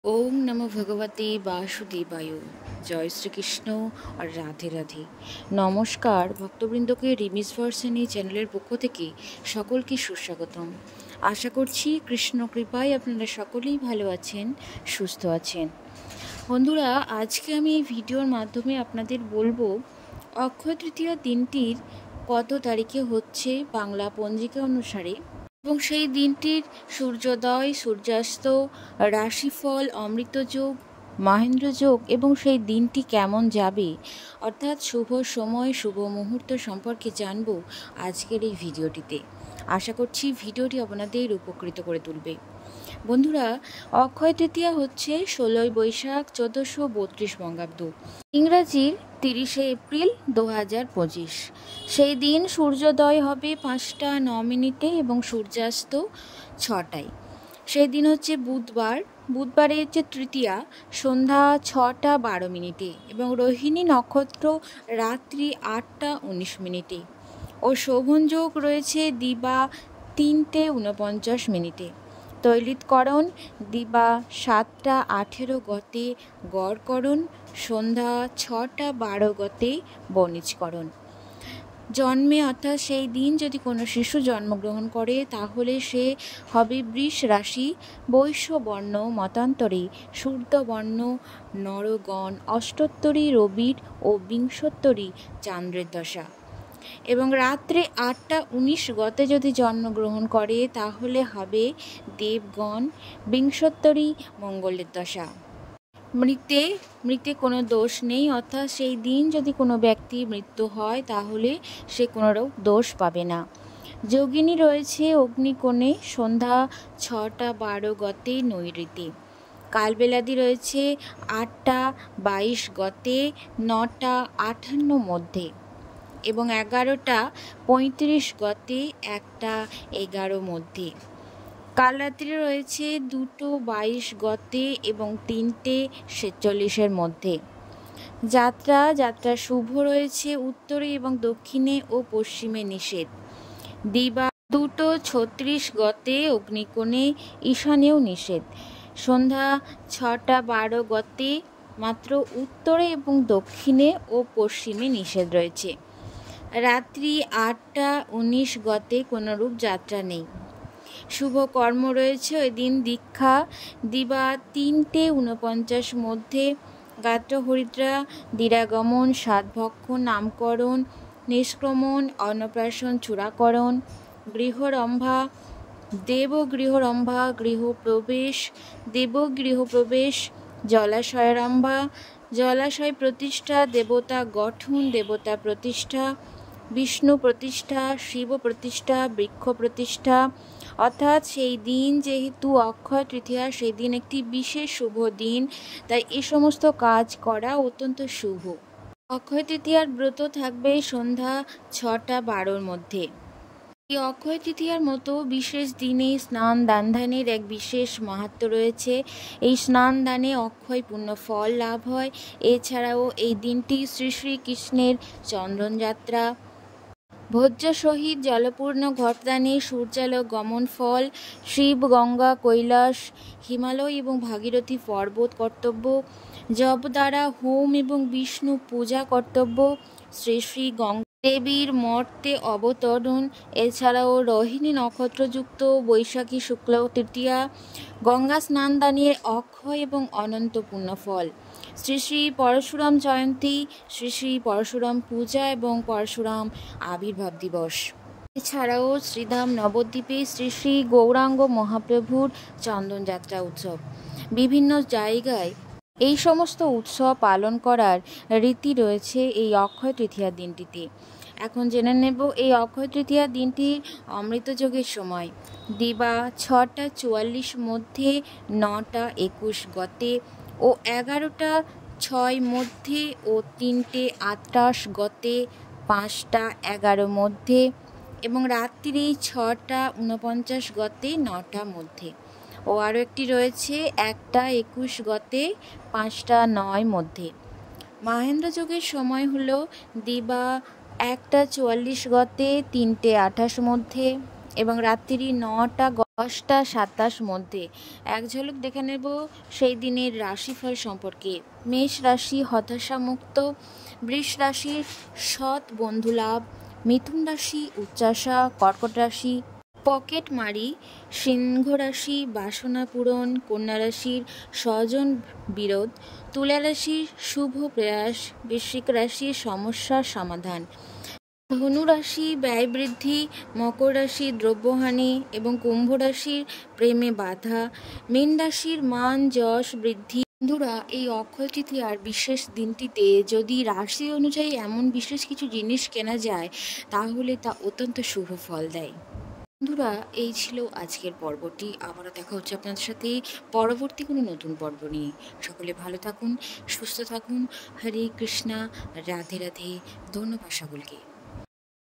ओम नमो भगवते वासुदेवाय। জয় শ্রীকৃষ্ণ আর রাধে রাধে। নমস্কার ভক্তবৃন্দকে রিমিস ভার্সন এই চ্যানেলের পক্ষ থেকে সকলকে সুস্বাগতম। আশা করছি কৃষ্ণ কৃপায় আপনারা সকলেই ভালো আছেন, সুস্থ আছেন। বন্ধুরা, আজকে আমি এই ভিডিওর মাধ্যমে আপনাদের বলবো অক্ষয় তৃতীয়া দিনটির কত তারিখে হচ্ছে বাংলা পঞ্জিকা অনুসারে, এবং সেই দিনটির সূর্যোদয়, সূর্যাস্ত, রাশিফল, অমৃতযোগ, মহেন্দ্রযোগ এবং সেই দিনটি কেমন যাবে, অর্থাৎ শুভ সময়, শুভ মুহূর্ত সম্পর্কে জানব আজকের এই ভিডিওটিতে। আশা করছি ভিডিওটি আপনাদের উপকৃত করে তুলবে। বন্ধুরা, অক্ষয় তৃতীয়া হচ্ছে 16 বৈশাখ 1432 বঙ্গাব্দ, ইংরাজির 30 এপ্রিল 2025। সেই দিন সূর্যোদয় হবে 5টা 9 এবং সূর্যাস্ত 6টায়। সেই দিন হচ্ছে বুধবারে হচ্ছে তৃতীয়া, সন্ধ্যা 6টা 12 এবং রোহিণী নক্ষত্র রাত্রি 8টা 19 ও শোভন যোগ রয়েছে দিবা 3টে 49। তৈলিতকরণ দিবা 7টা 18 গতে গড়করণ, সন্ধ্যা 6টা 12 গতে বণিজকরণ। জন্মে অর্থাৎ সেই দিন যদি কোনো শিশু জন্মগ্রহণ করে তাহলে সে হবে বৃষ রাশি, বৈশ্য বর্ণ, মতান্তরে শূদ্রবর্ণ নরগণ, অষ্টোত্তরী রবির ও বিংশোত্তরী চান্দ্রের দশা, এবং রাত্রে 8টা 19 গতে যদি জন্মগ্রহণ করে তাহলে হবে দেবগণ, বিংশোত্তরী মঙ্গলের দশা। মৃতে কোনো দোষ নেই, অর্থাৎ সেই দিন যদি কোনো ব্যক্তি মৃত্যু হয় তাহলে সে কোনো দোষ পাবে না। যোগিনী রয়েছে অগ্নিকোণে সন্ধ্যা 6টা 12 গতে নৈঋত্যে। কালবেলাদি রয়েছে 8টা 22 গতে 9টা 58 মধ্যে এবং 11টা 35 গতে 1টা 11 মধ্যে। কালরাত্রি রয়েছে 2টো 22 গতে এবং 3টে 46 মধ্যে। যাত্রা শুভ রয়েছে উত্তরে এবং দক্ষিণে ও পশ্চিমে নিষেধ। দিবা 2টো 36 গতে অগ্নিকোণে ঈশানেও নিষেধ। সন্ধ্যা 6টা 12 গতে মাত্র উত্তরে এবং দক্ষিণে ও পশ্চিমে নিষেধ রয়েছে। রাত্রি 8টা 19 গতে কোনোরূপ যাত্রা নেই। শুভ কর্ম রয়েছে ওই দিন দীক্ষা দিবা 3টে 49 মধ্যে, গাত্রহরিদ্রা, দিরাগমন, সাতভক্ষণ, নামকরণ, নিষ্ক্রমণ, অন্নপ্রাশন, চূড়াকরণ, গৃহরম্ভা, দেবগৃহপ্রবেশ, জলাশয়রম্ভা, জলাশয় প্রতিষ্ঠা, দেবতা গঠন, দেবতা প্রতিষ্ঠা, বিষ্ণু প্রতিষ্ঠা, শিব প্রতিষ্ঠা, বৃক্ষ প্রতিষ্ঠা। অর্থাৎ সেই দিন যেহেতু অক্ষয় তৃতীয়া, সেই দিন একটি বিশেষ শুভ দিন, তাই এই সমস্ত কাজ করা অত্যন্ত শুভ। অক্ষয় তৃতীয়ার ব্রত থাকবে সন্ধ্যা 6টা 12 মধ্যে। এই অক্ষয় তৃতীয়ার মতো বিশেষ দিনে স্নান দান ধ্যানের এক বিশেষ মাহাত্ম্য রয়েছে। এই স্নান দানে অক্ষয় পূর্ণ ফল লাভ হয়। এছাড়াও এই দিনটি শ্রী শ্রীকৃষ্ণের চন্দনযাত্রা, ভোজ্য সহিত জলপূর্ণ ঘটদানে, সূর্যালোক গমন ফল, শিব, গঙ্গা, কৈলাস, হিমালয় এবং ভাগীরথী পর্বত কর্তব্য, জপ দ্বারা হোম এবং বিষ্ণু পূজা কর্তব্য, শ্রী শ্রী গঙ্গা দেবীর মর্তে অবতরণ, এছাড়াও রোহিণী নক্ষত্রযুক্ত বৈশাখী শুক্ল তৃতীয়া, গঙ্গা স্নান দানের অক্ষয় এবং অনন্ত পুণ্যফল, শ্রী শ্রী পরশুরাম জয়ন্তী, শ্রী শ্রী পরশুরাম পূজা এবং পরশুরাম আবির্ভাব দিবস। এছাড়াও শ্রীধাম নবদ্বীপে শ্রী শ্রী গৌরাঙ্গ মহাপ্রভুর চন্দনযাত্রা উৎসব। বিভিন্ন জায়গায় এই সমস্ত উৎসব পালন করার রীতি রয়েছে এই অক্ষয় তৃতীয়া দিনটিতে। এখন জেনে নেব এই অক্ষয় তৃতীয়া দিনটির অমৃতযোগের সময়। দিবা 6টা 44 মধ্যে, 9টা 21 গতে ও 11টা 6 মধ্যে ও 3টে 28 গতে, 5টা 11 মধ্যে এবং রাত্রি 6টা 49 গতে 9টা মধ্যে। ও আরও একটি রয়েছে 1টা 21 গতে 5টা 9 মধ্যে। মহেন্দ্রযোগের সময় হলো দিবা 1টা 44 গতে 3টে 28 মধ্যে এবং রাত্রি 9টা 10টা 27 মধ্যে এক ঝলক দেখে নেব সেই দিনের রাশিফল সম্পর্কে। মেষ রাশি হতাশামুক্ত, বৃষ রাশি সৎ বন্ধুলাভ, মিথুন রাশি উচ্চাশা, কর্কট রাশি পকেট মারি, সিংহ রাশি বাসনা পূরণ, কন্যা রাশির স্বজন বিরোধ, তুলা রাশির শুভ প্রয়াস, বৃশ্চিক রাশির সমস্যার সমাধান, ধনু রাশি ব্যয় বৃদ্ধি, মকর রাশি দ্রব্যহানি এবং কুম্ভ রাশির প্রেমে বাধা, মীন রাশির মান যশ বৃদ্ধি। বন্ধুরা, এই অক্ষয় তৃতীয়ার বিশেষ দিনটিতে যদি রাশি অনুযায়ী এমন বিশেষ কিছু জিনিস কেনা যায় তাহলে তা অত্যন্ত শুভ ফল দেয়। বন্ধুরা, এই ছিল আজকের পর্বটি। আবারও দেখা হচ্ছে আপনাদের সাথে পরবর্তী কোনো নতুন পর্ব নিয়ে। সকলে ভালো থাকুন, সুস্থ থাকুন। হরে কৃষ্ণা, রাধে রাধে। ধন্যবাদ সকলকে।